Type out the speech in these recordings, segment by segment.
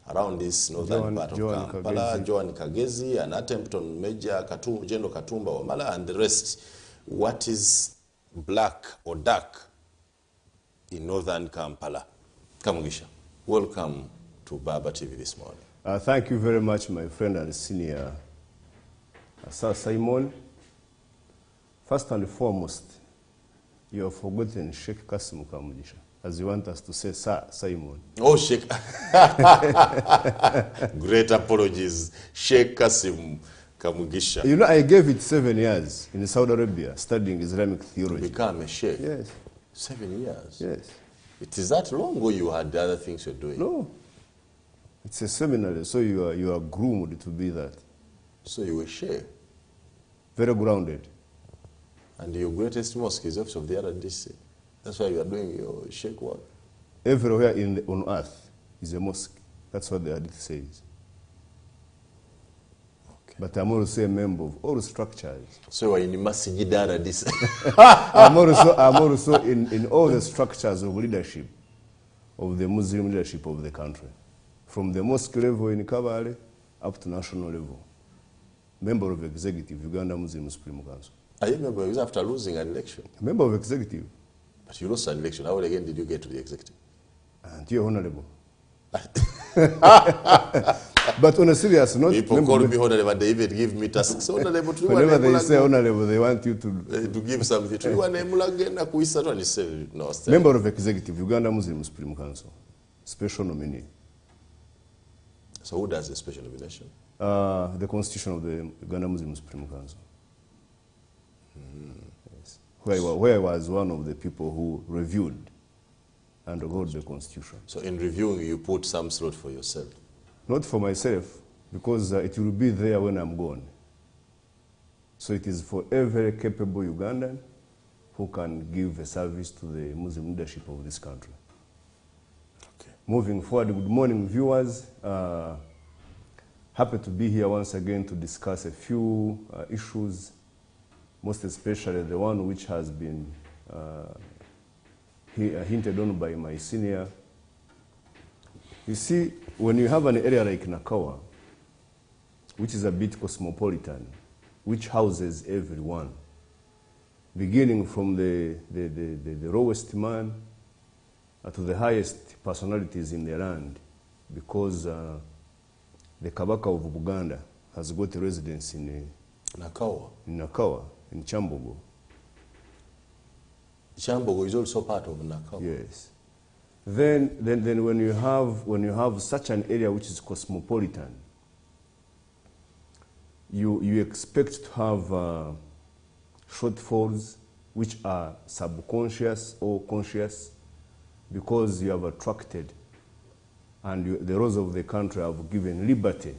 around this northern part of Kampala, Joan Kagezi, an attempt on Major General Katumba Wamala, and the rest. What is black or dark in northern Kampala? Kamugisha, welcome to Baba TV this morning. Thank you very much, my friend and senior Sir Simon. First and foremost, you have forgotten Sheikh Kasim Kamugisha, as you want us to say Sir Simon. Oh, Sheikh. Great apologies, Sheikh Kasim Kamugisha. You know, I gave it 7 years in Saudi Arabia studying Islamic theology. To become a sheikh? Yes. 7 years? Yes. It is that long, or you had other things you're doing? No. It's a seminary, so you are groomed to be that. So you were sheikh? Very grounded. And your greatest mosque is of the RDC. That's why you are doing your sheikh work? Everywhere on earth is a mosque. That's what the hadith says. Okay. But I'm also a member of all structures. So you are in Masjid RDC? I'm also in all the structures of leadership, of the Muslim leadership of the country. From the mosque level in Kabale up to national level. Member of executive, Uganda Muslim Supreme Council. Are you a member of after losing an election? A member of executive. But you lost an election. How again did you get to the executive? And you're honorable. But on a serious note, people call me honorable, they even give me tasks. Honorable, whenever they say honorable, they want you to give something. No, member of executive, Uganda Muslim Supreme Council, special nominee. So who does the special nomination? The constitution of the Uganda Muslim Supreme Council. Yes. Where I was one of the people who reviewed and wrote the constitution. So in reviewing, you put some slot for yourself? Not for myself, because it will be there when I'm gone. So it is for every capable Ugandan who can give a service to the Muslim leadership of this country. Okay. Moving forward, good morning, viewers. Happy to be here once again to discuss a few issues, most especially the one which has been hinted on by my senior. You see, when you have an area like Nakawa, which is a bit cosmopolitan, which houses everyone, beginning from the lowest man to the highest personalities in the land, because the Kabaka of Buganda has got a residence in Nakawa. In Nakawa, in Chambogo. Chambogo is also part of Nakawa. Yes. Then when you have such an area which is cosmopolitan, you expect to have shortfalls which are subconscious or conscious, because you have attracted, and the laws of the country have given liberty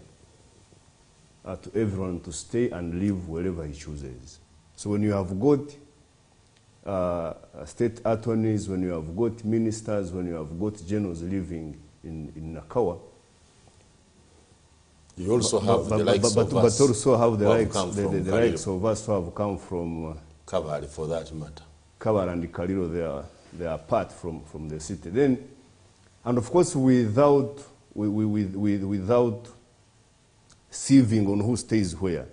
to everyone to stay and live wherever he chooses. So when you have got state attorneys, when you have got ministers, when you have got generals living in Nakawa, you also have the likes of us, but also have the likes of us who have come from Kabale, for that matter. Kabale and Kaliro, they are apart from the city. Then, and of course, without sieving on who stays where,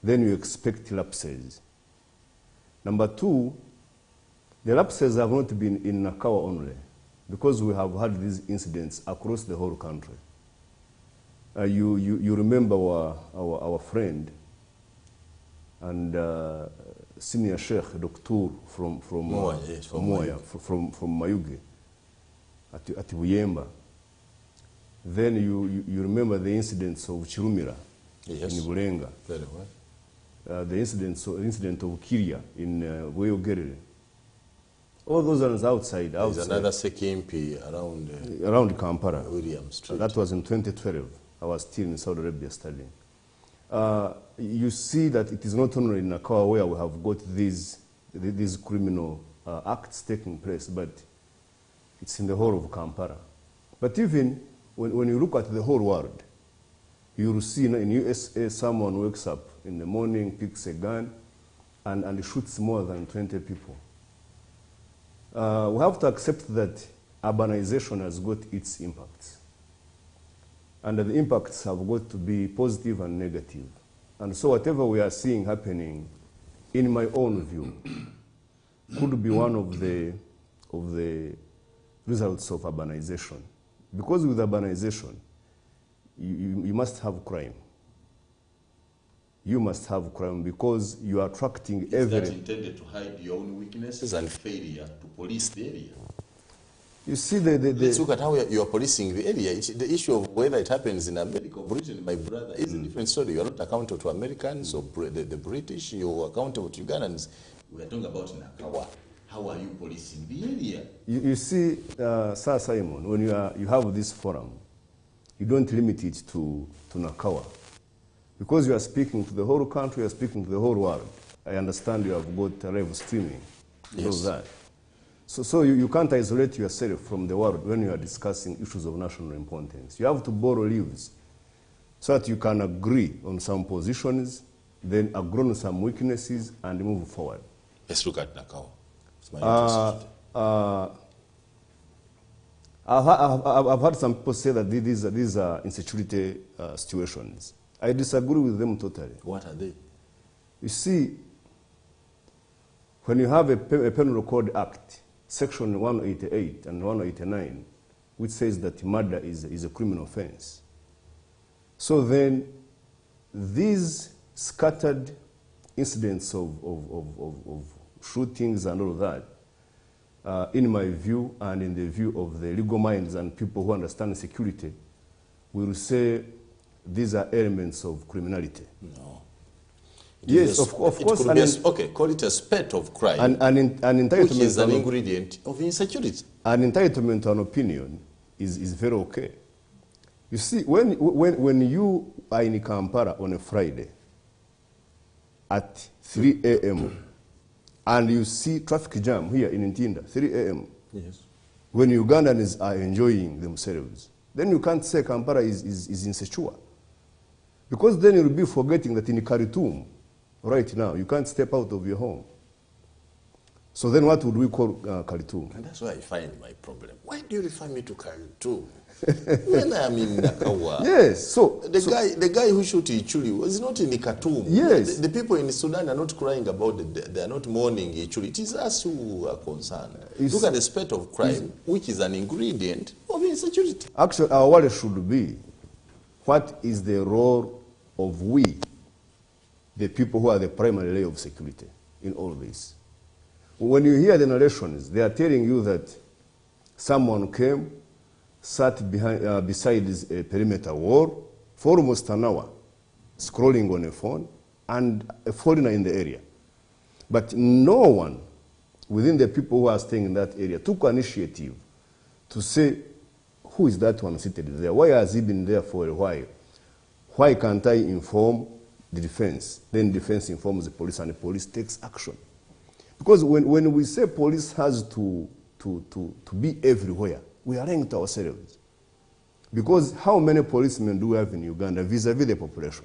then you expect lapses. Number two, the lapses have not been in Nakawa only, because we have had these incidents across the whole country. You remember our friend and senior Sheikh Doctor from Mayuge at Buyemba. Then you remember the incidents of Chirumira, yes, in Bulenga. Very well. The incident of Kiria in Bweyogerere. All those ones outside. There's another Sekimpi around Kampala. William Street. That was in 2012. I was still in Saudi Arabia studying. You see that it is not only in Nakawa where we have got these criminal acts taking place, but it's in the whole of Kampala. But even when you look at the whole world, you will see in USA someone wakes up in the morning, picks a gun, and shoots more than 20 people. We have to accept that urbanization has got its impacts. And the impacts have got to be positive and negative. And so whatever we are seeing happening, in my own view, could be one of the results of urbanization. Because with urbanization, you must have crime. You must have crime because you are attracting Is that intended to hide your own weaknesses and failure to police the area? You see, let's look at how you are policing the area. The issue of whether it happens in America or Britain, my brother, is a different story. You are not accountable to Americans or the British. You are accountable to Ugandans. We are talking about Nakawa. How are you policing the area? You see, Sir Simon, when you have this forum, you don't limit it to Nakawa. Because you are speaking to the whole country, you are speaking to the whole world. I understand you have got live streaming. You know that. So you can't isolate yourself from the world when you are discussing issues of national importance. You have to borrow leaves so that you can agree on some positions, then agree on some weaknesses, and move forward. Let's look at Nakawa. I've heard some people say that these are insecurity situations. I disagree with them totally. What are they? You see, when you have a Penal Code Act, Section 188 and 189, which says that murder is a criminal offense. So then, these scattered incidents of shootings and all of that, in my view and in the view of the legal minds and people who understand security, will say these are elements of criminality. No. Yes, of course. Okay, call it a spate of crime, an entitlement, which is an ingredient of insecurity. An entitlement to an opinion is very okay. You see, when you are in Kampala on a Friday at 3 a.m. and you see traffic jam here in Ntinda, 3 a.m., yes, when Ugandans are enjoying themselves, then you can't say Kampala is insecure. Because then you'll be forgetting that in Khartoum, right now, you can't step out of your home. So then what would we call Khartoum? And that's why I find my problem. Why do you refer me to Khartoum? When I am in Nakawa, yes, so the guy who shot Ichuli was not in Khartoum. Yes. The people in Sudan are not crying about it. They are not mourning Ichuli. It is us who are concerned. Look at the spate of crime, which is an ingredient of insecurity. Actually, our worry should be, what is the role of we, the people who are the primary layer of security in all this? When you hear the narrations, they are telling you that someone came, sat beside a perimeter wall for almost an hour, scrolling on a phone, and a foreigner in the area. But no one within the people who are staying in that area took initiative to say, who is that one seated there? Why has he been there for a while? Why can't I inform the defense? Then defense informs the police and the police takes action. Because when we say police has to be everywhere, we are lying to ourselves. Because how many policemen do we have in Uganda vis-a-vis the population?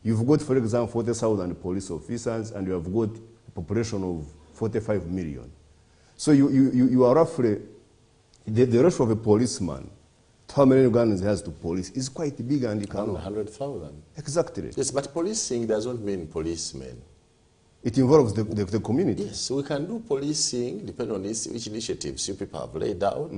You've got, for example, 40,000 police officers, and you have got a population of 45 million. So you are roughly, the ratio of a policeman to how many Ugandans he has to police is quite big, and you can 100,000. Exactly. Yes, but policing doesn't mean policemen. It involves the community. Yes, so we can do policing depending on which initiatives you people have laid out.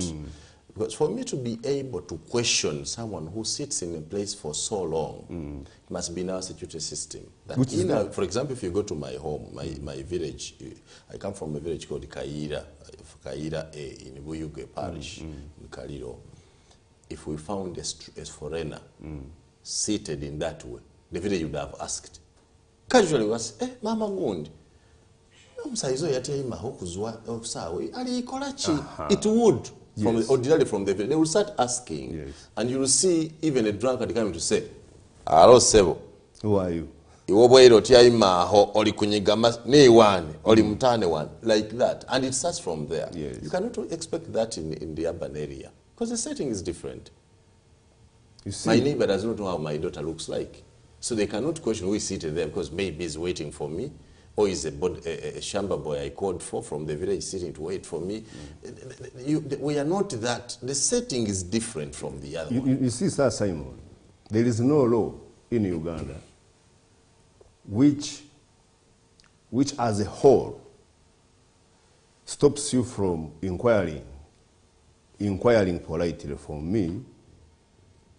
Because for me to be able to question someone who sits in a place for so long, it must be in our security system. That for example, if you go to my home, my village, I come from a village called Kaira A in Buyuge Parish, in Kaliro. If we found a foreigner seated in that way, the village would have asked. Casually was, mama gundi. It would, ordinarily from the village. They will start asking, and you will see even a drunkard coming to say, "Hello, Sebo. Who are you?" Like that. And it starts from there. Yes. You cannot expect that in the urban area, because the setting is different. You see, my neighbor does not know how my daughter looks like. So they cannot question who is seated there because maybe he's waiting for me. or is a shamba boy I called for from the village sitting to wait for me. We are not that. The setting is different from the other one. You see, Sir Simon, there is no law in Uganda which as a whole stops you from inquiring politely from me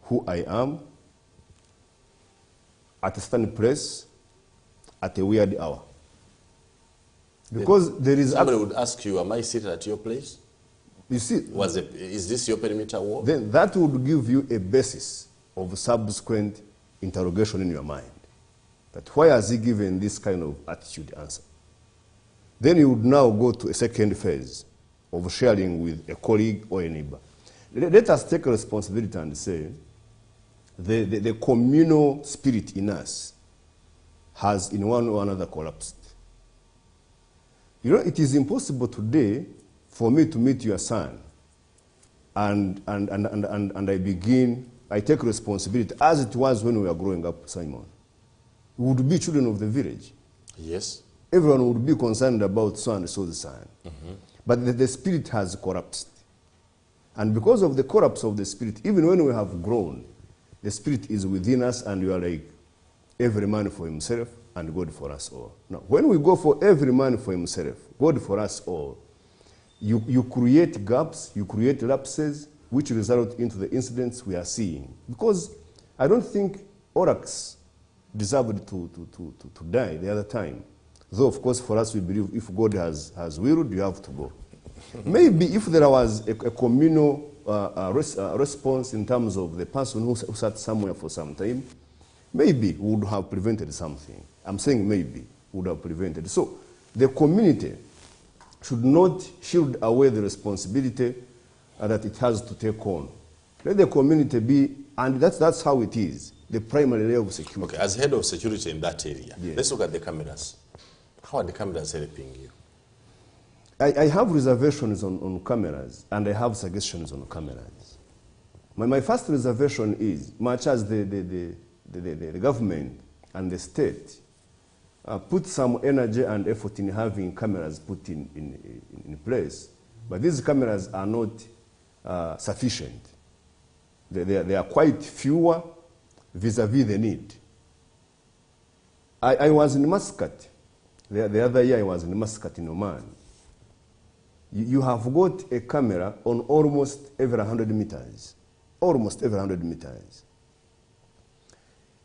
who I am at a certain place at a weird hour. Because there is... Somebody would ask you, am I seated at your place? You see... Is this your perimeter wall? Then that would give you a basis of subsequent interrogation in your mind. That why has he given this kind of attitude answer? Then you would now go to a second phase of sharing with a colleague or a neighbor. Let us take a responsibility and say the communal spirit in us has in one or another collapsed. You know, it is impossible today for me to meet your son and I take responsibility as it was when we were growing up, Simon. We would be children of the village. Yes. Everyone would be concerned about so and so's son. But the spirit has collapsed. And because of the collapse of the spirit, even when we have grown, the spirit is within us and we are like, every man for himself and God for us all. Now, when we go for every man for himself, God for us all, you create gaps, you create lapses, which result into the incidents we are seeing. Because I don't think Orax deserved to die the other time. Though, of course, for us, we believe if God has willed, you have to go. Maybe if there was a communal response in terms of the person who sat somewhere for some time, maybe we would have prevented something. I'm saying maybe would have prevented. So the community should not shield away the responsibility that it has to take on. Let the community be, and that's how it is, the primary layer of security. Okay, as head of security in that area, yes. Let's look at the cameras. How are the cameras helping you? I have reservations on cameras, and I have suggestions on cameras. My first reservation is, much as the government and the state put some energy and effort in having cameras put in place, but these cameras are not sufficient. They are quite fewer vis-a-vis the need. I was in Muscat. The other year I was in Muscat in Oman. You have got a camera on almost every 100 meters. Almost every 100 meters.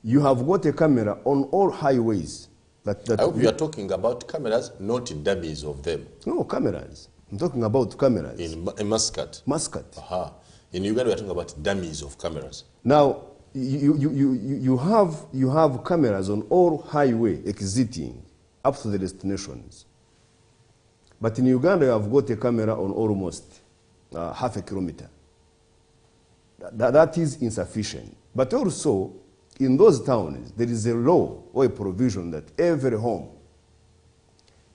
You have got a camera on all highways. I hope you are talking about cameras, not dummies of them. No, cameras. I'm talking about cameras. In Muscat? Muscat. Aha. In Uganda, we are talking about dummies of cameras. Now, you have cameras on all highway exiting up to the destinations. But in Uganda, you have got a camera on almost half a kilometer. That is insufficient. But also, in those towns, there is a law or a provision that every home,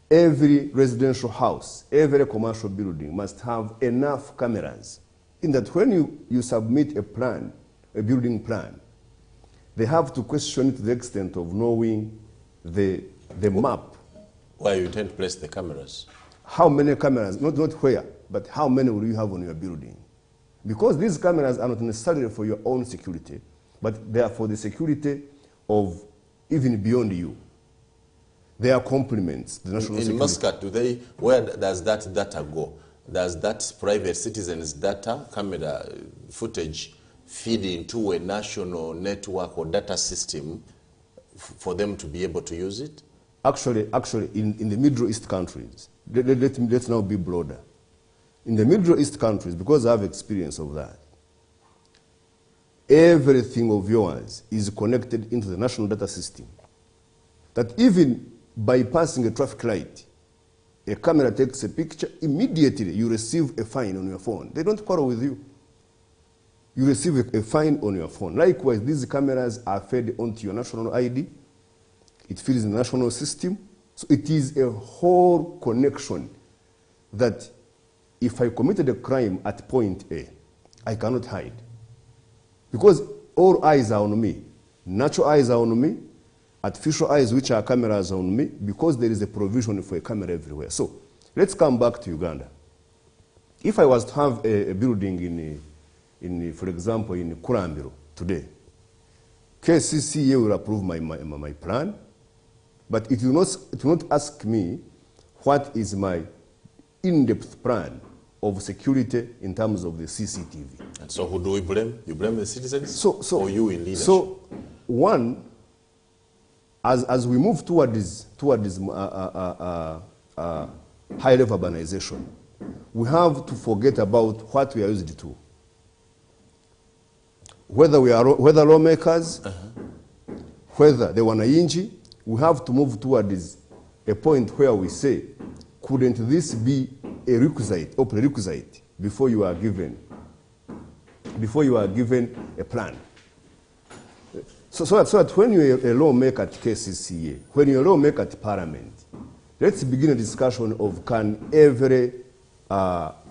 every residential house, every commercial building must have enough cameras. In that when you submit a plan, a building plan, they have to question it to the extent of knowing the map. Where you intend to place the cameras? How many cameras, not where, but how many will you have on your building? Because these cameras are not necessarily for your own security, but they are for the security of even beyond you. They are complements to the national security. In Muscat, where does that data go? Does that private citizens' data, camera footage, feed into a national network or data system for them to be able to use it? Actually, in the Middle East countries, let's now be broader. In the Middle East countries, because I have experience of that, everything of yours is connected into the national data system. That even by passing a traffic light, a camera takes a picture, immediately you receive a fine on your phone. They don't quarrel with you. You receive a fine on your phone. Likewise, these cameras are fed onto your national ID. It feeds in the national system. So it is a whole connection that if I committed a crime at point A, I cannot hide. Because all eyes are on me. Natural eyes are on me, artificial eyes, which are cameras on me, because there is a provision for a camera everywhere. So let's come back to Uganda. If I was to have a building for example, in Kurambiro today, KCCA will approve my plan, but it will not ask me what is my in-depth plan of security in terms of the CCTV. And so who do we blame? You blame the citizens or you in leadership? So one, as we move towards high-level urbanization, we have to forget about what we are used to. Whether lawmakers, whether the wananchi, we have to move towards a point where we say, couldn't this be a requisite or prerequisite before you are given a plan? So that when you're a lawmaker at KCCA, when you're a lawmaker at Parliament, let's begin a discussion of can every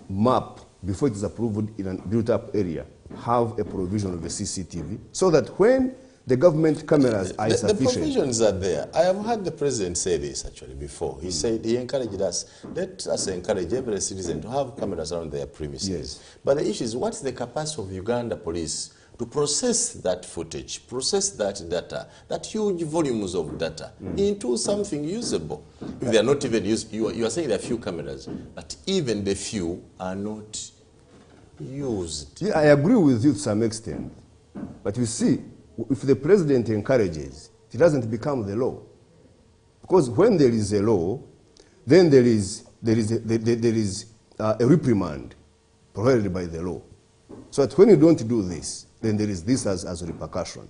map, before it is approved in a built-up area, have a provision of a CCTV, so that when the government cameras are sufficient. The provisions are there. I have heard the president say this actually before. He said he encouraged us, let us encourage every citizen to have cameras around their premises. Yes. But the issue is, what's the capacity of Uganda police to process that footage, process that data, that huge volumes of data into something usable? If they are not even used, you are saying there are few cameras, but even the few are not used. Yeah, I agree with you to some extent. But you see, if the president encourages, it doesn't become the law. Because when there is a law, then there is a reprimand provided by the law. So that when you don't do this, then there is this as a repercussion.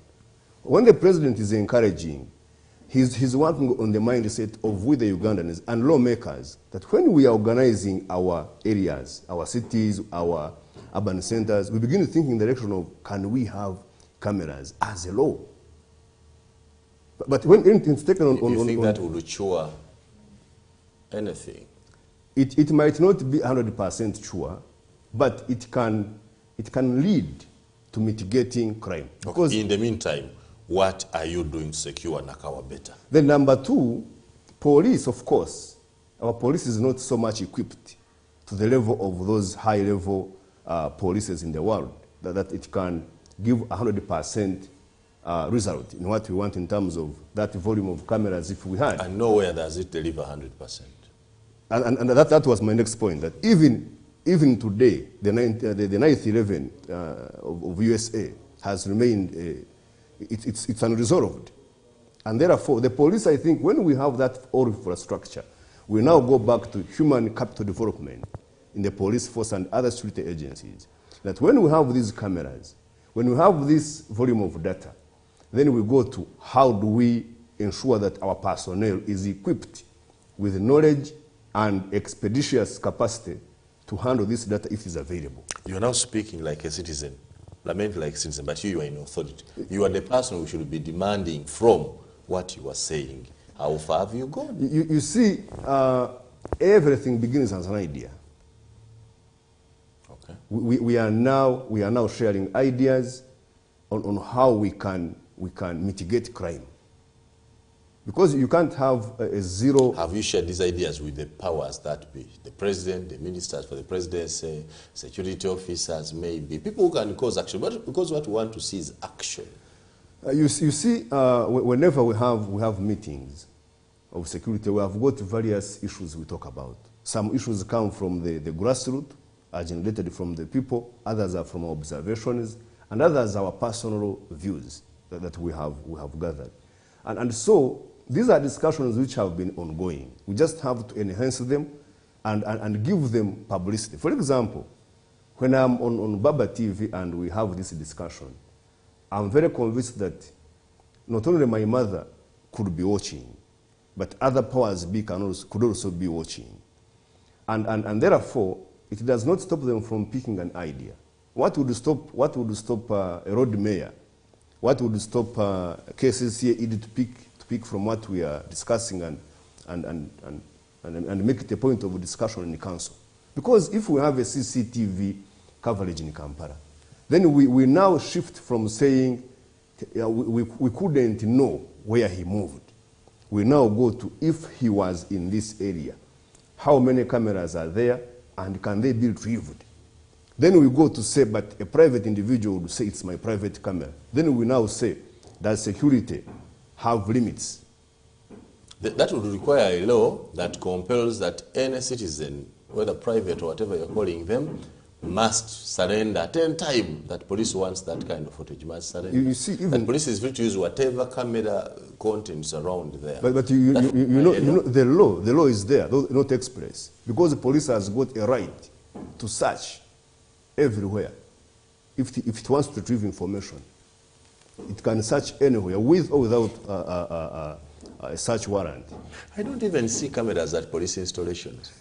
When the president is encouraging, he's working on the mindset of we the Ugandans and lawmakers, that when we are organizing our areas, our cities, our urban centers, we begin to think in the direction of, can we have cameras as a law? But when it's taken on... You think that would cure anything? It might not be 100% sure, but it can lead to mitigating crime. Because in the meantime, what are you doing to secure Nakawa better? Then number two, police, of course. Our police is not so much equipped to the level of those high-level policies in the world that it can give 100% result in what we want in terms of that volume of cameras if we had. And nowhere does it deliver 100%. And that was my next point, that even today, the 9/11 of USA has remained, it's unresolved. And therefore, the police, I think, when we have that all infrastructure, we now go back to human capital development in the police force and other security agencies. That when we have these cameras, when we have this volume of data, then we go to how do we ensure that our personnel is equipped with knowledge and expeditious capacity to handle this data if it is available. You are now speaking like a citizen, lament like a citizen, but you are in authority. You are the person who should be demanding from what you are saying. How far have you gone? You see, everything begins as an idea. Okay. We are now sharing ideas on how we can mitigate crime. Because you can't have a zero... Have you shared these ideas with the powers that be? The president, the ministers for the presidency, security officers, maybe. People who can cause action. But because what we want to see is action. You see, whenever we have meetings of security, we have got various issues we talk about. Some issues come from the grassroots, are generated from the people. Others are from our observations. And others are our personal views that we have gathered. And so, these are discussions which have been ongoing. We just have to enhance them and give them publicity. For example, when I'm on Baba TV and we have this discussion, I'm very convinced that not only my mother could be watching, but other powers could also be watching. And therefore, it does not stop them from picking an idea. What would stop a road mayor? What would stop KCCA to pick from what we are discussing and make it a point of discussion in the council? Because if we have a CCTV coverage in Kampala, then we now shift from saying we couldn't know where he moved. We now go to if he was in this area, how many cameras are there, and can they be retrieved? Then we go to say, but a private individual would say, it's my private camera. Then we now say, does security have limits? That would require a law that compels that any citizen, whether private or whatever you're calling them, must surrender at any time that police wants that kind of footage, must surrender. You see, even that police is free to use whatever camera contents around there. But you know, the law is there, not express, because the police has got a right to search everywhere. If it wants to retrieve information, it can search anywhere, with or without a search warrant. I don't even see cameras at police installations.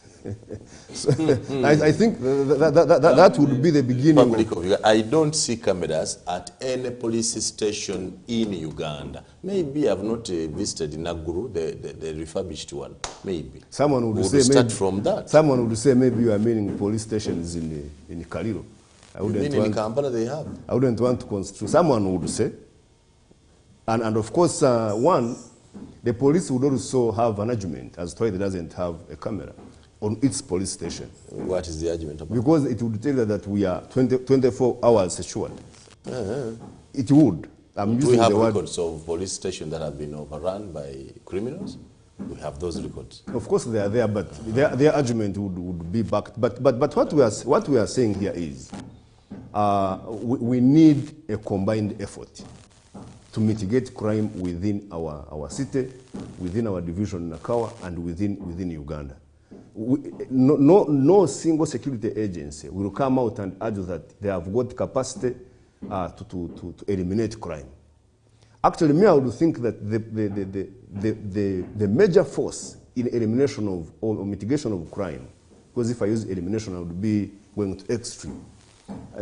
So, I think that would be the beginning. I don't see cameras at any police station in Uganda. Maybe I've not visited Naguru, the refurbished one. Maybe. Someone would say start maybe, from that. Someone would say maybe you are meaning police stations in Kaliro. In Kampala they have. I wouldn't want to construe. Someone would say. And of course, the police would also have an argument as to why it doesn't have a camera on its police station. What is the argument about? Because it would tell you that we are 24 hours assured. It would. Do we have records of police stations that have been overrun by criminals? We have those records. Of course they are there, but their argument would be backed. But what we are saying here is we need a combined effort to mitigate crime within our city, within our division in Nakawa, and within Uganda. No single security agency will come out and argue that they have got capacity to eliminate crime. Actually, me, I would think that the major force in elimination of or mitigation of crime, because if I use elimination, I would be going to extreme.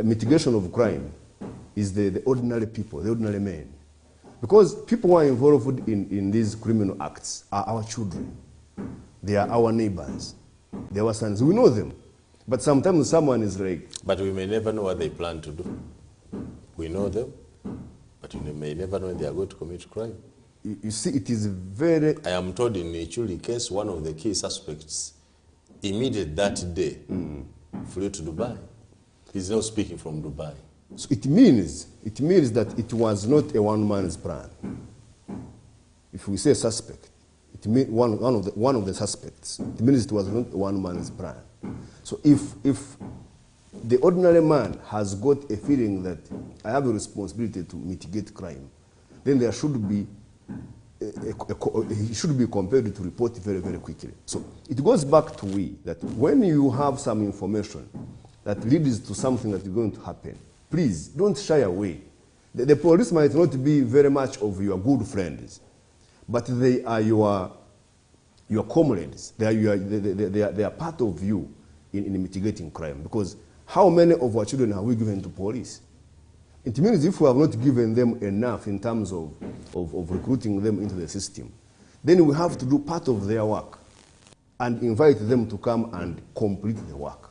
Mitigation of crime is the ordinary people, the ordinary men. Because people who are involved in these criminal acts are our children. They are our neighbors. They are our sons. We know them. But sometimes someone is like... But we may never know what they plan to do. We know them, but we may never know when they are going to commit crime. You see, it is very... I am told in the Chuli case, one of the key suspects, immediately that day, flew to Dubai. He's now speaking from Dubai. So it means that it was not a one-man's plan. If we say suspect, it means one of the suspects. It means it was not one man's plan. So if the ordinary man has got a feeling that I have a responsibility to mitigate crime, then there should be he should be compelled to report very, very quickly. So it goes back to that when you have some information that leads to something that is going to happen, please don't shy away. The police might not be very much of your good friends, but they are your comrades. They are part of you in mitigating crime. Because how many of our children have we given to police? It means if we have not given them enough in terms of recruiting them into the system, then we have to do part of their work and invite them to come and complete the work.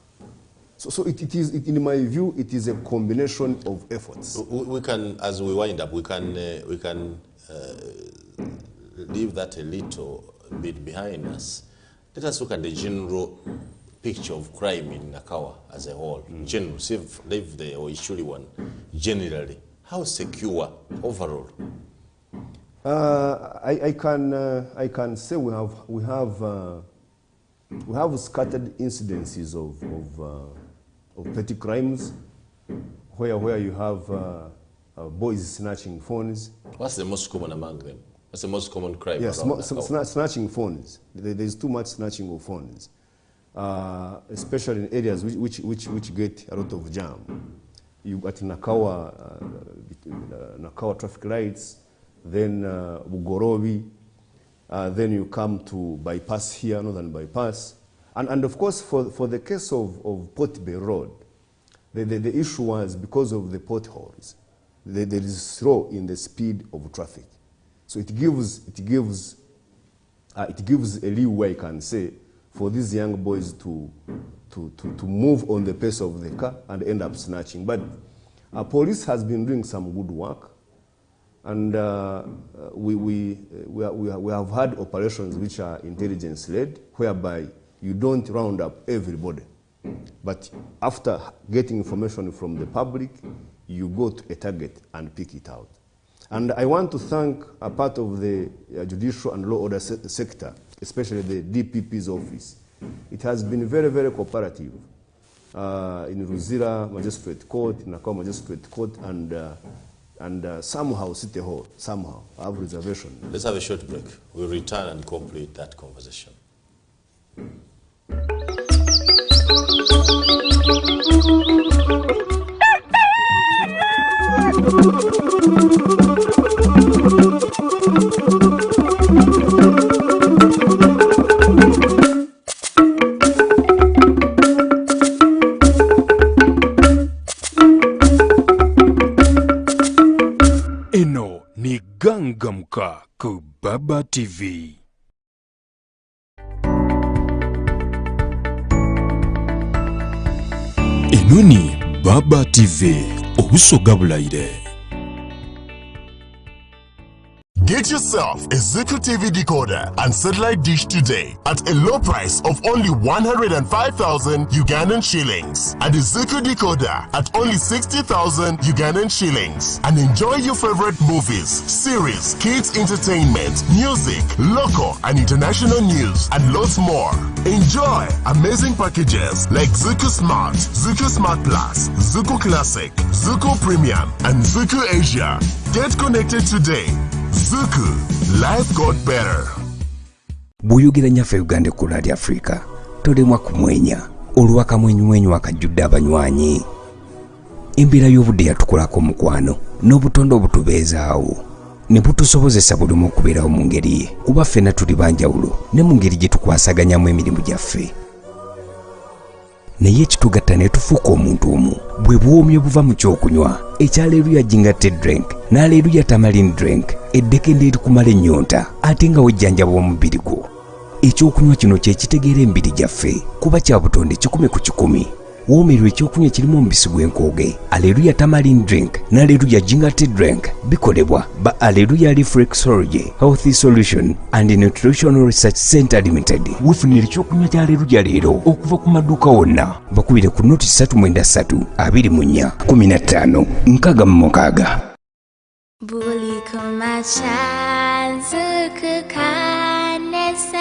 So it is, in my view, it is a combination of efforts. We can, as we wind up, we can leave that a little bit behind us. Let us look at the general picture of crime in Nakawa as a whole. General, leave the Oishuli one. Generally, how secure overall? I can say we have scattered incidences of petty crimes, where you have boys snatching phones. What's the most common among them? What's the most common crime? Yes, snatching phones. There's too much snatching of phones, especially in areas which get a lot of jam. You got Nakawa traffic lights, then Bugorobi, then you come to bypass here, Northern Bypass. And of course, for the case of Port Bay Road, the issue was because of the potholes. There is slow in the speed of traffic. So it gives a leeway, I can say, for these young boys to move on the pace of the car and end up snatching. But police has been doing some good work. And we have had operations which are intelligence-led, whereby you don't round up everybody. But after getting information from the public, you go to a target and pick it out. And I want to thank a part of the judicial and law order sector, especially the DPP's office. It has been very, very cooperative in Ruzira Magistrate Court, in Nakao Magistrate Court, and somehow City Hall, somehow. I have reservation. Let's have a short break. We'll return and complete that conversation. Eno ni Gangamka ku Baba TV. Eno ni Baba TV, obusoga bulaire. Get yourself a Zuku TV decoder and satellite dish today at a low price of only 105,000 Ugandan shillings and a Zuku decoder at only 60,000 Ugandan shillings, and enjoy your favorite movies, series, kids entertainment, music, local and international news, and lots more. Enjoy amazing packages like Zuku Smart Plus, Zuku Classic, Zuku Premium, and Zuku Asia. Get connected today. Zuku, life got better. Buyugira nyaffe Uganda ku Radio Africa tolemwa kumwenya olwaka mwenyu akajjudde abanywanyi. Embeera y'obudde yatukolako mukwano n'obutonde obutubeezaawo ne butusobozesa buli omu okubeerawo mu ngeri ye, kuba ffenna tuli banjawulo ne mu ngeri gye tukwasaganyamu emirimu gyaffe. Naye ekitugatta ne tufuuka omuntu omu bwe bwomye buva mu kyokunywa ekya Hallelujah Jingated Drink na Hallelujah Tamarind Drink, eddekende erikumala ennyonta ate nga wejjanjaba omubiri gwo. Ekyokunywa kino kye kitegeera emibiri gyaffe kuba kya butonde 100 ku 100. Woomerwa ekyokunywa kirimu omubisi gw'enkooge. Hallelujah Tamarind Drink na Hallelujah Jingated Drink bikolebwa ba Hallelujah Reflexology Healthy Solution and Nutritional Research Center Limited. Weefunira ekyokunywa kya Hallelujah leero okuva ku maduuka wonna. Bakubire ku noti 393 24 15 6 Buli kumacha Zuku kanesanyu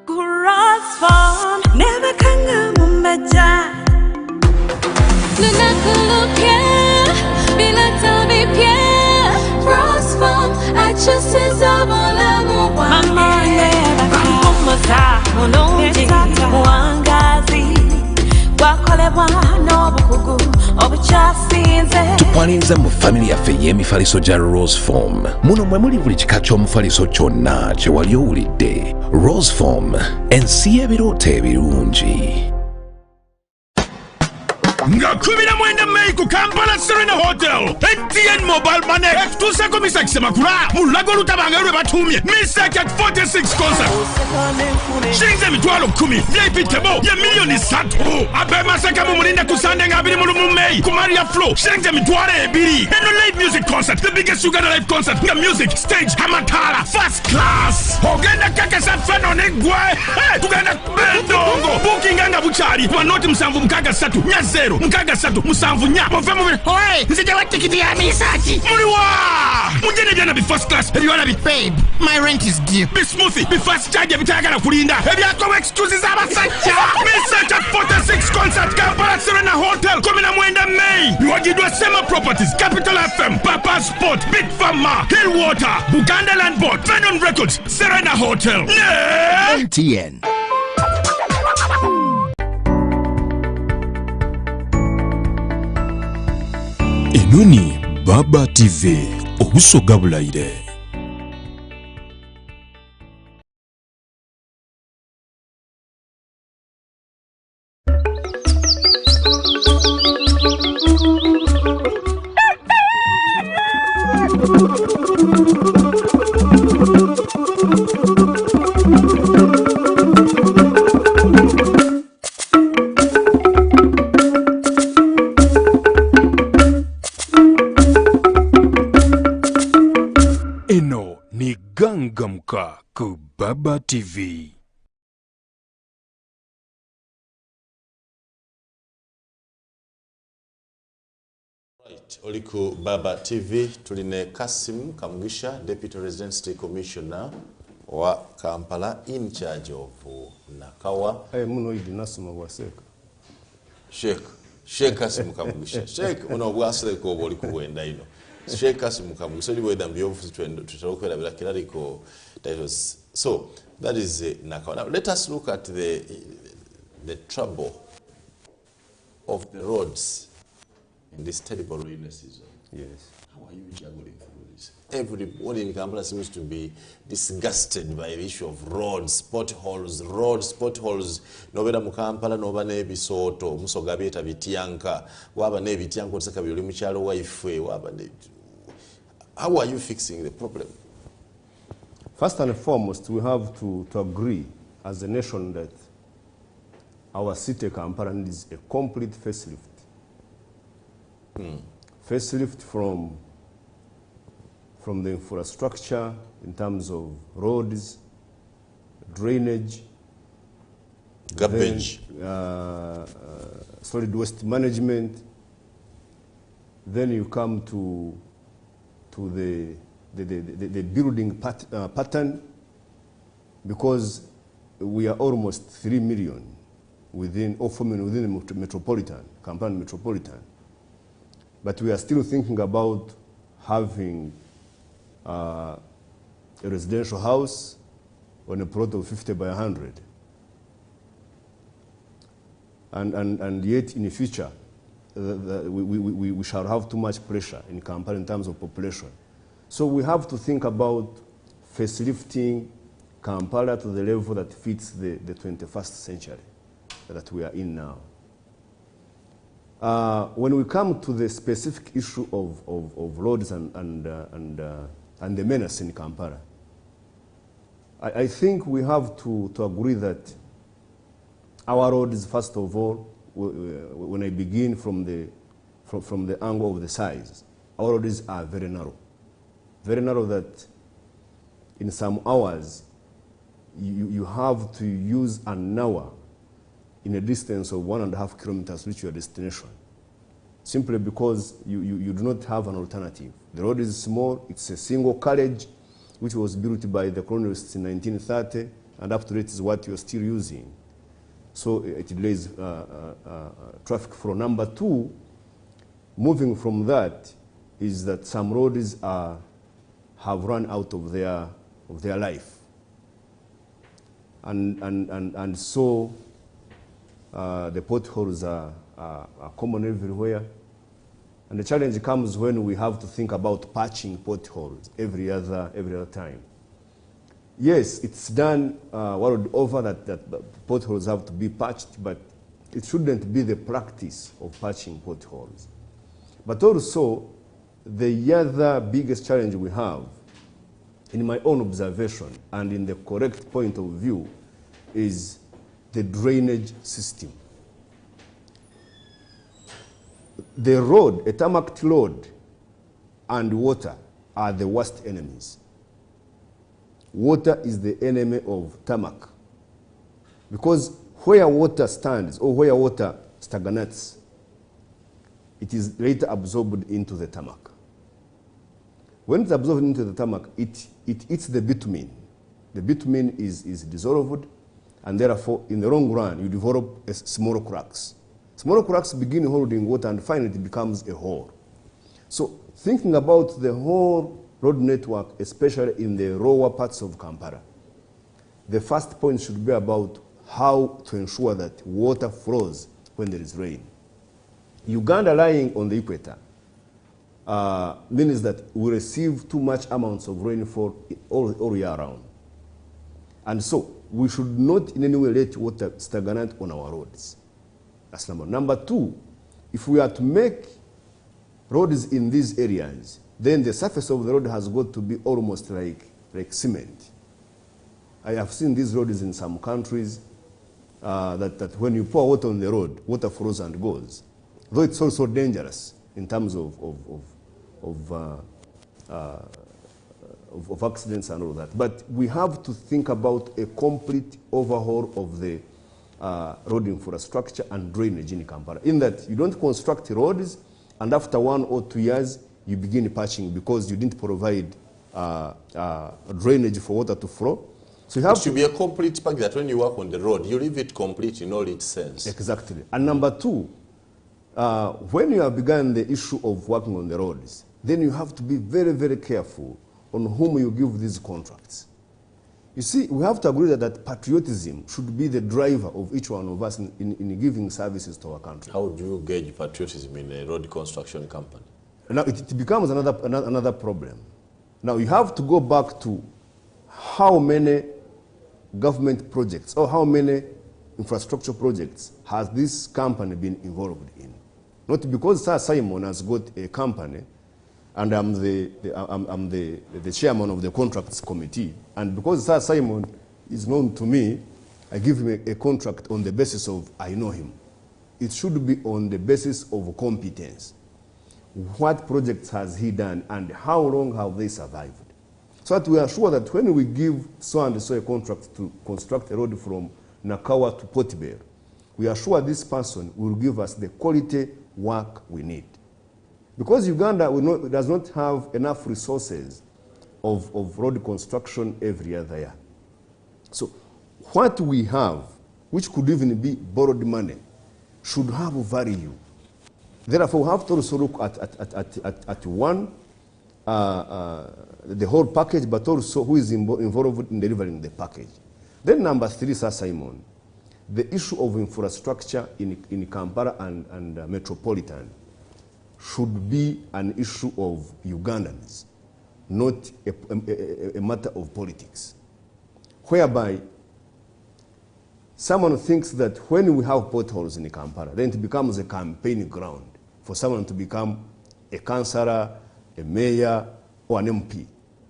Cross farm never kanga mumbaja Luna kulupia bila tabi pia Cross farm achuse zabola muwa Mama neva kumumata Mulungi muangazi Wakolebwa n'obukugu obukyasinze. Tukwaniriza mu family yaffe y'emifaliso gya Rose Form. Muno mwe muli buli kika ky'omufaliso kyonna kye wali owulidde. Rose Form, ensi y'ebirooto ebirungi. Nga 19 Mei ku Kampala Serena Hotel, MTN Mobile Money etutuuseko Mr. Kisemakula mu lulago olutabanga lwe batuumye Mr. at 46 concert. Shillings emitwalo 10, VIP tebo ya milioni 3. Abe Masaka mu Mulinde ku Sunday nga 21 Mei ku Maria Flow, shillings emitwalo 2. Eno live music concert, the biggest Uganda live concert nga music, stage, Hamatala, first class. Ogenda kakasa feno ne gwe. Tugenda bendongo. Booking nga bukyali kwa noti 763 0 musanvu nya muve mubiri. Oi, nzijawa tikiti ya misachi. Muliwa mujene byana bi first class ebyana bi Babe, my rent is due. bi smoothie bi fast charge bitagala kulinda ebyako excuses abasajja. Mr. at 46 concert Kampala Serena Hotel 19 Mei. Biwagidwa Sema Properties, Capital FM, Papa Sport, Big Pharma, Hillwater, Buganda Land Board, Venom Records, Serena Hotel. Yeah. MTN. Eno ni Baba TV, obusoga bulaire. Gangamka ku Baba TV. Right, oliku Baba TV tuline Kasim Kamugisha, Deputy Resident State Commissioner wa Kampala in charge of Nakawa. Muno idi nasoma bwaseka. Sheikh Kasim Kamugisha. Sheikh ono bwasile ko boli kuwenda ino. Sheikh Kasim Kamugisha oli weda mbiofu tutalokwera bila kilaliko titles. So that is Nakawa. Now let us look at the trouble of the roads in this terrible rainy season. Yes. How are you juggling through this? Everybody in Kampala seems to be disgusted by the issue of roads, potholes. Nobera mu Kampala noba n'ebisoto, musoga byeta bityanka, waba n'ebityanka otisaka byoli mu kyalo waife, waba ne. How are you fixing the problem? First and foremost, we have to agree as a nation that our city Kampala needs a complete facelift. Facelift from the infrastructure in terms of roads, drainage, garbage, solid waste management. Then you come to the building pattern, because we are almost 3 million within the metropolitan, Kampala metropolitan. But we are still thinking about having a residential house on a plot of 50 by 100. And yet in the future, we shall have too much pressure in Kampala in terms of population. So we have to think about facelifting Kampala to the level that fits the 21st century that we are in now. When we come to the specific issue of roads and the menace in Kampala, I think we have to agree that our roads, first of all, when I begin from the angle of the size, our roads are very narrow that in some hours you have to use an hour in a distance of 1.5 kilometers to reach your destination, simply because you do not have an alternative. The road is small, it's a single carriage, which was built by the colonialists in 1930, and up to date is what you're still using. So it delays traffic flow. Number two, moving from that, is that some roads have run out of their life. And so the potholes are common everywhere. And the challenge comes when we have to think about patching potholes every other time. Yes, it's done world over that potholes have to be patched, but it shouldn't be the practice of patching potholes. But also, the other biggest challenge we have, in my own observation and in the correct point of view, is the drainage system. The road, a tarmac road, and water are the worst enemies. Water is the enemy of tarmac, because where water stands or where water stagnates, it is later absorbed into the tarmac. When it's absorbed into the tarmac, it eats the bitumen. The bitumen is dissolved, and therefore, in the long run, you develop small cracks. Small cracks begin holding water, and finally it becomes a hole. So thinking about the whole road network, especially in the lower parts of Kampala, the first point should be about how to ensure that water flows when there is rain. Uganda, lying on the equator, means that we receive too much amounts of rainfall all year round. And so we should not in any way let water stagnate on our roads. That's number one. Number two, if we are to make roads in these areas, then the surface of the road has got to be almost like cement. I have seen these roads in some countries that when you pour water on the road, water flows and goes. Though it's also dangerous in terms of of accidents and all that. But we have to think about a complete overhaul of the road infrastructure and drainage in Kampala. In that you don't construct roads and after 1 or 2 years you begin patching because you didn't provide drainage for water to flow. So you have to be a complete package that when you work on the road, you leave it complete in all its sense. Exactly. And number 2, when you have begun the issue of working on the roads, then you have to be very, very careful on whom you give these contracts. You see, we have to agree that patriotism should be the driver of each one of us in giving services to our country. How do you gauge patriotism in a road construction company? Now it becomes another problem. Now you have to go back to how many government projects or how many infrastructure projects has this company been involved in. Not because Sir Simon has got a company and I'm the chairman of the contracts committee, and because Sir Simon is known to me, I give him a contract on the basis of I know him. It should be on the basis of competence. What projects has he done and how long have they survived? So that we are sure that when we give so and so a contract to construct a road from Nakawa to Port Bell, we are sure this person will give us the quality work we need. Because Uganda does not have enough resources of road construction every other year. So what we have, which could even be borrowed money, should have value. Therefore, we have to also look at one, the whole package, but also who is involved in delivering the package. Then number 3, Sir Simon, the issue of infrastructure in Kampala and Metropolitan should be an issue of Ugandans, not a matter of politics, whereby someone thinks that when we have potholes in Kampala, then it becomes a campaign ground for someone to become a councillor, a mayor, or an MP.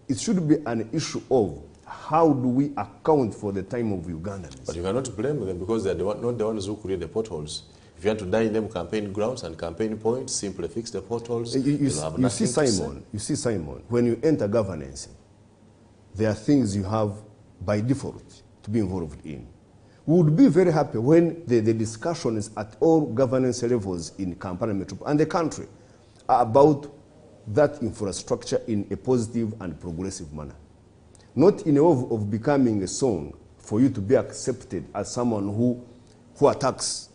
It should be an issue of how do we account for the time of Ugandans. But you cannot blame them because they are not the ones who create the potholes. If you want to dine them campaign grounds and campaign points, simply fix the potholes. You see, Simon, when you enter governance, there are things you have by default to be involved in. We would be very happy when the discussions at all governance levels in Kampala Metropolitan and the country are about that infrastructure in a positive and progressive manner. Not in a way of becoming a song for you to be accepted as someone who attacks.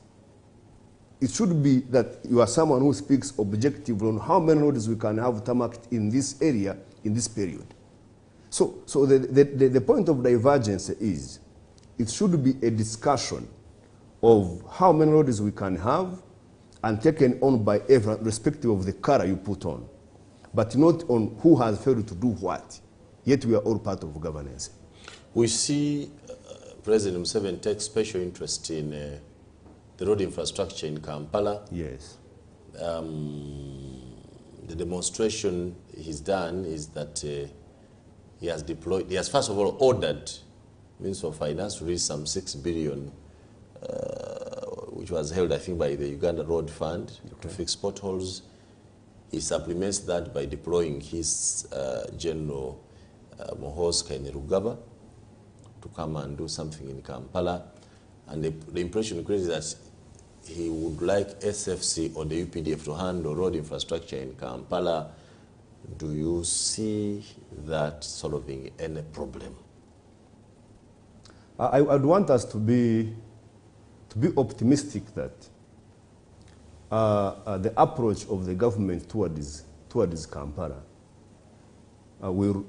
It should be that you are someone who speaks objectively on how many roads we can have tarmacked in this area in this period. So the point of divergence is it should be a discussion of how many roads we can have and taken on by everyone, irrespective of the color you put on, but not on who has failed to do what. Yet we are all part of governance. We see President Museveni take special interest in the road infrastructure in Kampala. Yes. The demonstration he's done is that he has first of all ordered Minister of Finance to release some 6 billion, which was held, I think, by the Uganda Road Fund to fix potholes. He supplements that by deploying his General Mohos Kainerugaba to come and do something in Kampala. And the impression created that he would like SFC or the UPDF to handle road infrastructure in Kampala. Do you see that solving any problem? I'd want us to be optimistic that the approach of the government towards Kampala will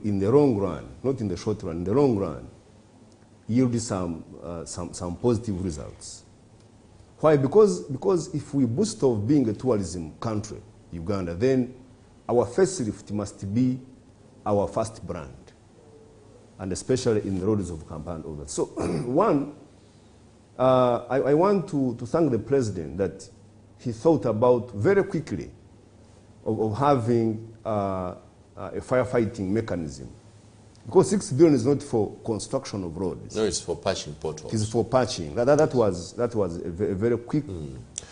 in the long run, not in the short run, in the long run, yield some positive results. Why? Because if we boast of being a tourism country, Uganda, then our facelift must be our first brand, and especially in the roads of Kampala and all that. So, one, I want to thank the president that he thought about very quickly of having a firefighting mechanism. Because 6 billion is not for construction of roads. No, it's for patching potholes. It's for patching. That was a very quick.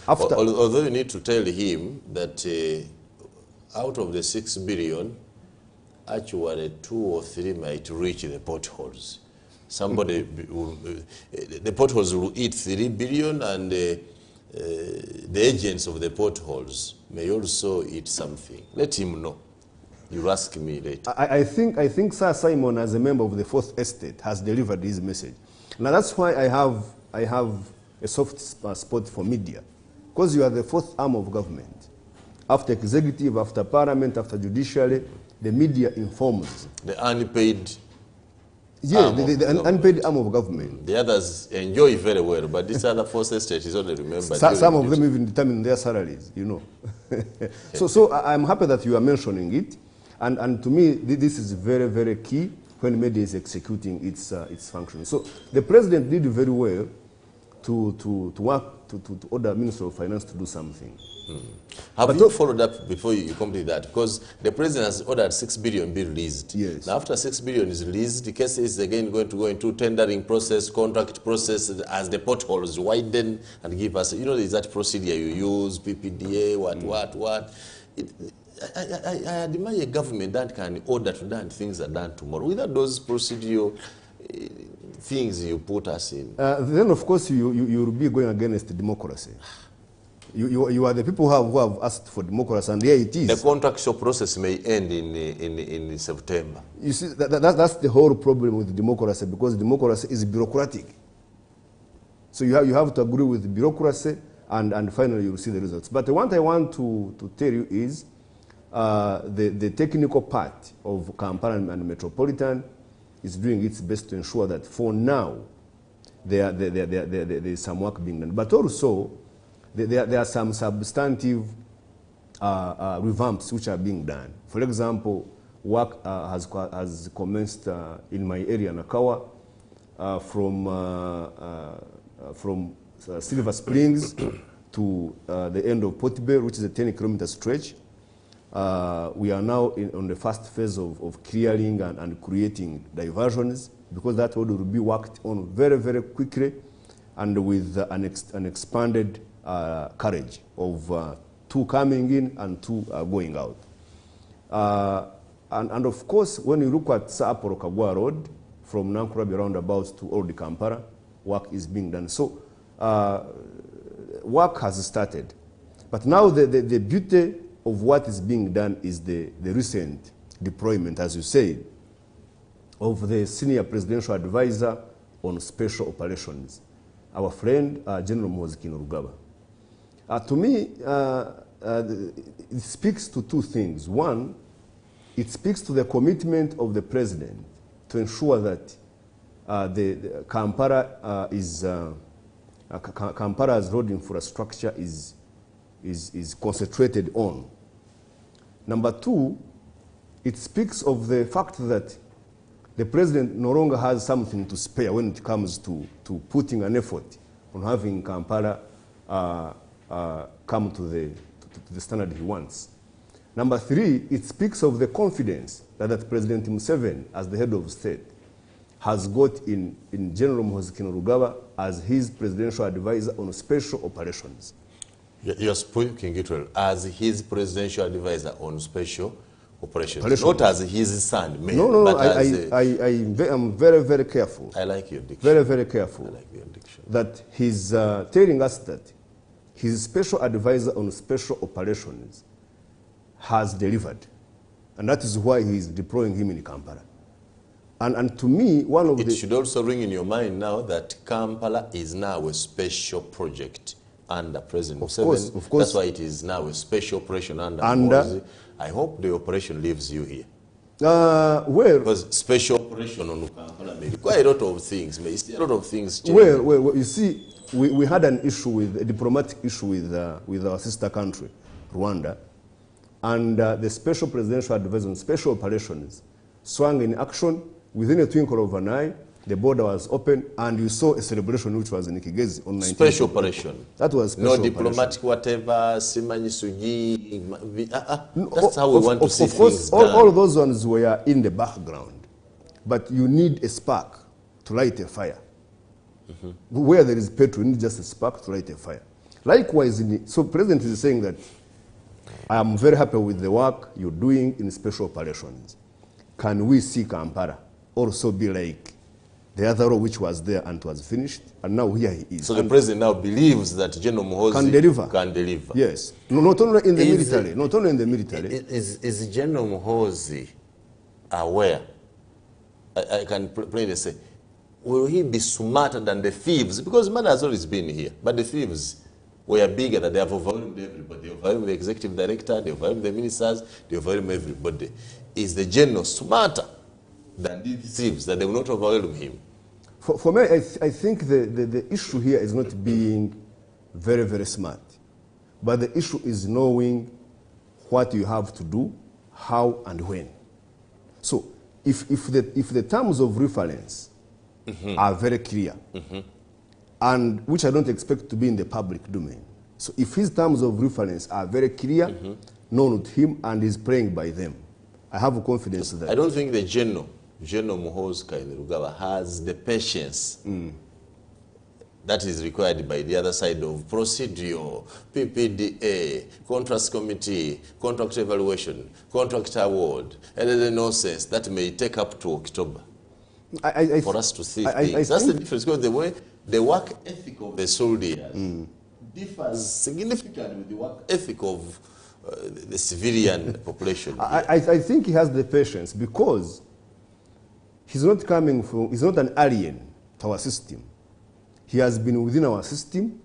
After, although you need to tell him that out of the 6 billion, actually 2 or 3 might reach the potholes. Somebody, the potholes will eat 3 billion, and the agents of the potholes may also eat something. Let him know. You'll ask me later. I think Sir Simon, as a member of the Fourth Estate, has delivered his message. Now that's why I have a soft spot for media, because you are the fourth arm of government. After executive, after parliament, after judiciary, the media informs. The unpaid. Yeah, the unpaid arm of government. The others enjoy very well, but this other Fourth Estate is only remembered. Some of them even determine their salaries, you know. So I'm happy that you are mentioning it. And to me, this is very, very key when media is executing its function. So the president did very well to work, to order Minister of Finance to do something. Have you followed up before you complete that? Because the president has ordered 6 billion be released. Yes. Now after 6 billion is released, the case is again going to go into tendering process, contract process, as the potholes widen and give us, you know, there's that procedure you use, PPDA, what. I admire a government that can order to done things are done tomorrow. Without those procedural things you put us in. Then of course you will be going against democracy. You are the people who have asked for democracy, and here it is. The contractual process may end in September. You see, that's the whole problem with democracy, because democracy is bureaucratic. So you have to agree with the bureaucracy, and finally you will see the results. But what I want to tell you is the technical part of Kampala and Metropolitan is doing its best to ensure that for now there is some work being done. But also there are some substantive revamps which are being done. For example, work has commenced in my area, Nakawa, from Silver Springs to the end of Port Bell, which is a 10-kilometer stretch. We are now on the first phase of clearing and creating diversions, because that road will be worked on very, very quickly and with an expanded carriage of 2 coming in and 2 going out. And of course, when you look at Saaporo Kagwa Road, from Nankurabi roundabout to Old Kampala, work is being done. So work has started. But now the beauty of what is being done is the recent deployment, as you said, of the senior presidential advisor on special operations, our friend General Muhoozi Rugaba. To me, it speaks to 2 things. One, it speaks to the commitment of the president to ensure that the Kampala's road infrastructure is concentrated on. Number 2, it speaks of the fact that the president no longer has something to spare when it comes to putting an effort on having Kampala come to the standard he wants. Number 3, it speaks of the confidence that President Museveni, as the head of state, has got in General Muhoozi Rugaba as his presidential advisor on special operations. You're speaking it well, as his presidential advisor on special operations. Not as his son, no, but I'm very, very careful. I like your diction. Very, very careful. I like your diction. That he's telling us that his special advisor on special operations has delivered. And that is why he's deploying him in Kampala. And to me, one of it should also ring in your mind now that Kampala is now a special project under President Museveni. Of course. That's why it is now a special operation under Muhoozi. I hope the operation leaves you here. Well, because special operation on Kampala may require a lot of things. May see a lot of things change. Well, you see, we had an issue a diplomatic issue with our sister country, Rwanda, and the special presidential advisor on special operations swung in action. Within a twinkle of an eye, the border was open, and you saw a celebration which was in Kigezi on 19th. Special operation. That was special no diplomatic operation. Whatever, Simanyi Suji. That's how we want to see of course, things done. all those ones were in the background. But you need a spark to light a fire. Where there is petrol, you need just a spark to light a fire. Likewise, so President is saying that I am very happy with the work you're doing in special operations. can we see Kampala also be like the other row which was there and was finished, and now here he is. So the president now believes that General Muhoozi can deliver. Can Yes. No, not only in the military. Not only in the military. Is General Muhoozi aware? I can plainly say, will he be smarter than the thieves? Because man has always been here, but the thieves were bigger, that they have overwhelmed everybody. They overwhelmed the executive director, they overwhelmed the ministers, they overwhelmed everybody. Is the general smarter than these thieves, that they will not overwhelm him? For me, I think the issue here is not being very, very smart. But the issue is knowing what you have to do, how and when. So if the terms of reference are very clear, and which I don't expect to be in the public domain. So if his terms of reference are very clear, known to him, and is playing by them, I have confidence that... I don't think the General Muhoozi Kainerugaba has the patience that is required by the other side of procedure, PPDA, contracts committee, contract evaluation, contract award, and the nonsense that may take up to October for us to see things. That's the difference, because the way the work ethic of the soldiers differs significantly with the work ethic of the civilian population. I think he has the patience because he's not coming from, he's not an alien to our system. He has been within our system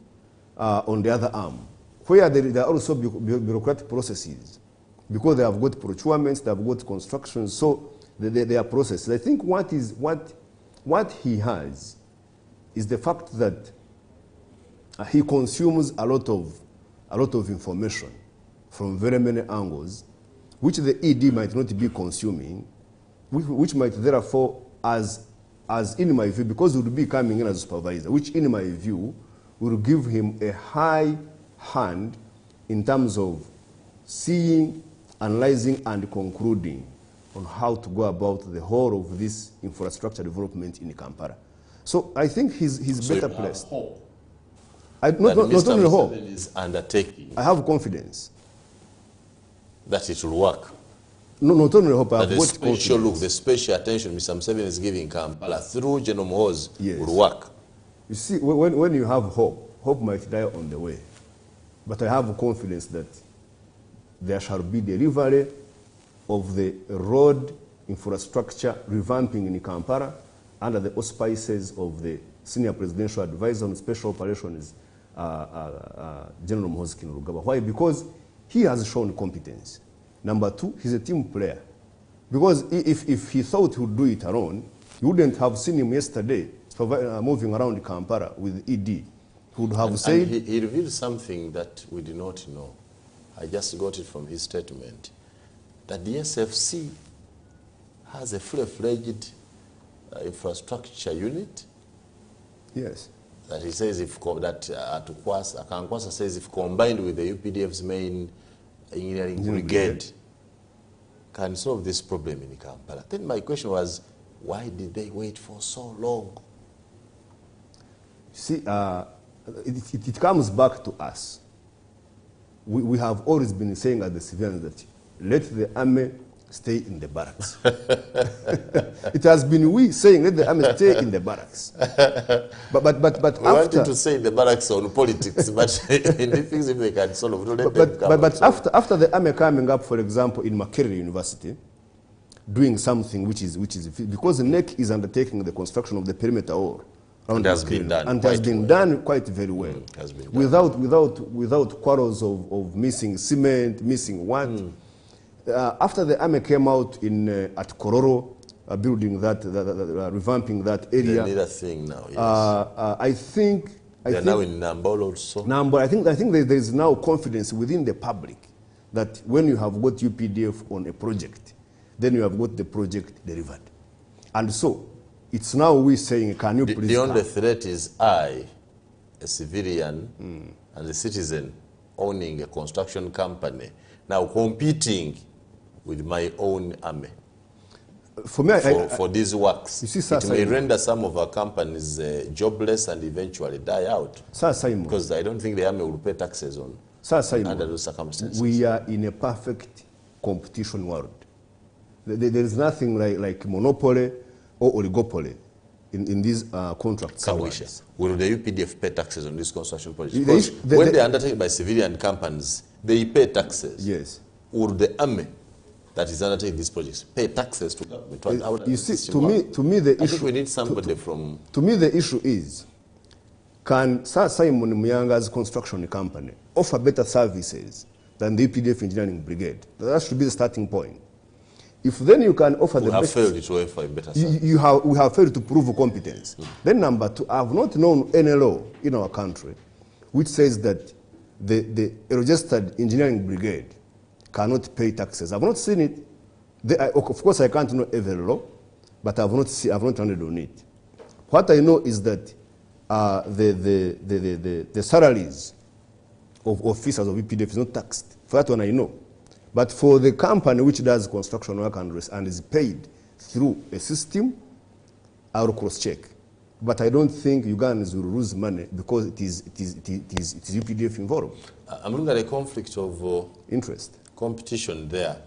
on the other arm, where there are also bureaucratic processes, because they have got procurements, they have got constructions, so they are processes. I think what he has is the fact that he consumes a lot of information from very many angles, which the ED might not be consuming, which might therefore, as in my view, because he would be coming in as a supervisor, which in my view will give him a high hand in terms of seeing, analyzing, and concluding on how to go about the whole of this infrastructure development in Kampala. So I think he's better placed. Not only hope. Is undertaking. I have confidence that it will work. No, not only hope. I have the got special confidence. look, the special attention Mr. Museveni is giving Kampala through General Muhoozi will work. You see, when you have hope, hope might die on the way. But I have confidence that there shall be delivery of the road infrastructure revamping in Kampala under the auspices of the Senior Presidential Advisor on Special Operations, General Muhoozi Kainerugaba. Why? Because he has shown competence. Number two, he's a team player. Because if he thought he would do it alone, you wouldn't have seen him yesterday moving around Kampala with ED. He would have said... And he revealed something that we did not know. I just got it from his statement. That the SFC has a fully-fledged infrastructure unit. Yes. That he says if Akankwasa says if combined with the UPDF's main engineering brigade can solve this problem in Kampala. Then my question was, why did they wait for so long? See, it comes back to us. We have always been saying as the civilians that let the army stay in the barracks. It has been we saying let the army stay in the barracks. But we wanted to say the barracks on politics, but in the things if they can solve, but after the army coming up, for example, in Makerere University, doing something which is because the NEC is undertaking the construction of the perimeter wall. And has been done. And has been done quite very well. Has been without quarrels of missing cement, missing what. After the army came out at Kororo, building that, revamping that area. They need a thing now, yes. I think they're now in Nambolo also. I think there is now confidence within the public that when you have got UPDF on a project, then you have got the project delivered. And so, it's now we saying, can you please... The only threat is I, a civilian, and a citizen owning a construction company, now competing with my own army for me, for these works. You see, Sir, it may render some of our companies jobless and eventually die out. Sir Simon, because I don't think the army will pay taxes on Sir Simon, under those circumstances. We are in a perfect competition world. There is nothing like monopoly or oligopoly in these contracts. Will the UPDF pay taxes on these construction projects? Because when they are undertaken by civilian companies, they pay taxes. Yes. Will the army that is undertaking these projects pay taxes to government? You see, to me the issue... I think we need somebody from... To me the issue is, can Sir Simon Muyanga's construction company offer better services than the UPDF engineering brigade? That should be the starting point. If then you can offer the best... We have failed to offer a better service. We have failed to prove competence. Then number two, I have not known any law in our country which says that the registered engineering brigade cannot pay taxes. I've not seen it. Of course, I can't know every law, but I've not landed on it. What I know is that the salaries of officers of EPDF is not taxed. For that one I know. But for the company which does construction work and is paid through a system, I will cross-check. But I don't think Ugandans will lose money because it is UPDF involved. I'm looking at a conflict of interest. Competition there.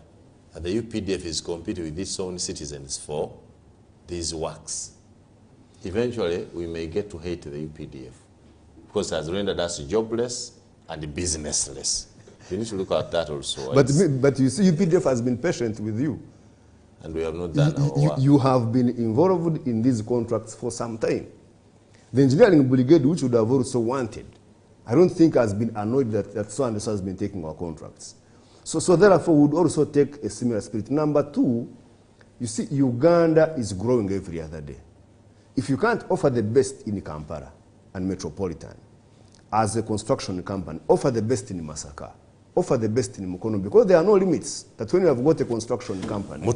The UPDF is competing with its own citizens for these works. Eventually, we may get to hate the UPDF because it has rendered us jobless and businessless. You need to look at that also. But you see, UPDF has been patient with you. And we have not done our work. You have been involved in these contracts for some time. The engineering brigade, which would have also wanted, I don't think has been annoyed that so and so has been taking our contracts. So therefore, we would also take a similar spirit. Number two, you see, Uganda is growing every other day. If you can't offer the best in Kampala and Metropolitan, as a construction company, offer the best in Masaka, offer the best in Mukono, because there are no limits. That when you have got a construction company,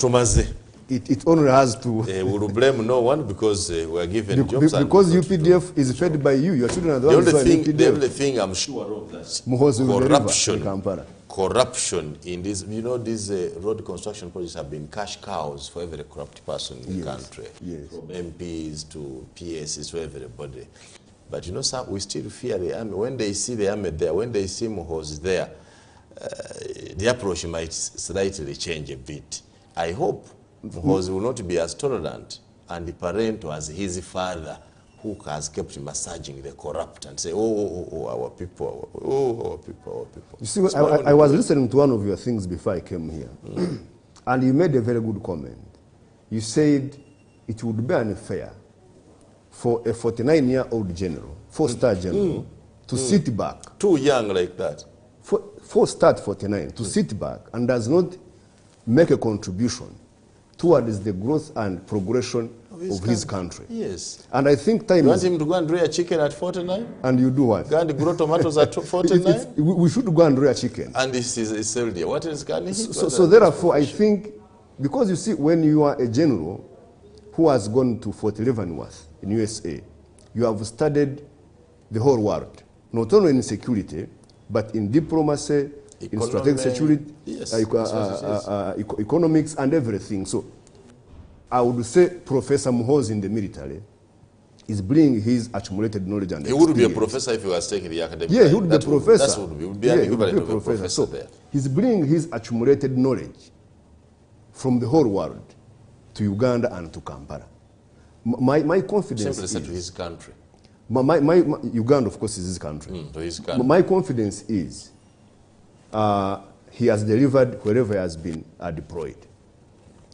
it only has to... we will blame no one because we are given jobs. Because UPDF is fed by you. Your children are the ones who are UPDF. The only thing I'm sure of that corruption in this, you know, these road construction projects have been cash cows for every corrupt person in the country. Yes. From MPs to PSs to everybody. But you know, we still fear the army. When they see the army there, when they see Muhoozi there, the approach might slightly change a bit. I hope Muhoozi will not be as tolerant and parental as his father, who has kept massaging the corrupt and say, oh, our people, our people. You see, I was listening to one of your things before I came here, and you made a very good comment. You said it would be unfair for a 49-year-old general, four-star general, to sit back. Too young like that. Four-star 49, to sit back and does not make a contribution towards the growth and progression of his country. Yes. And I think time you want him to go and rear a chicken at 49? And you do what? Go and grow tomatoes at 49? We should go and rear a chicken. And this is still there. What else can he do? So therefore, I think, because you see, when you are a general who has gone to Fort Leavenworth in USA, you have studied the whole world, not only in security, but in diplomacy, in strategic security, yes, economics, and everything. So I would say Professor Muhoozi in the military is bringing his accumulated knowledge and experience. He would be a professor if he was taking the academic. Yeah, he would be a professor. That would be an equivalent of a professor so there. He's bringing his accumulated knowledge from the whole world to Uganda and to Kampala. My confidence simply said to his country. Uganda, of course, is his country. To his country. My confidence is he has delivered wherever he has been deployed.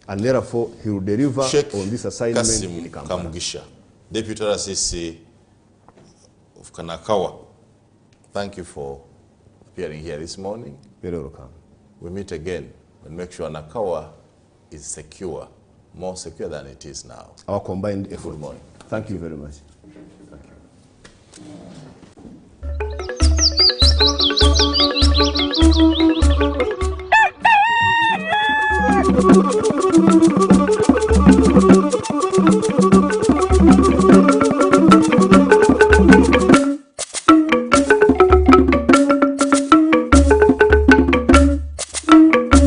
And therefore, he will deliver on this assignment in Kampala. Kamugisha, Deputy RCC of Kanakawa, thank you for appearing here this morning. You're welcome. We meet again and make sure Nakawa is secure, more secure than it is now. Our combined effort. Good morning. Thank you very much. Thank you.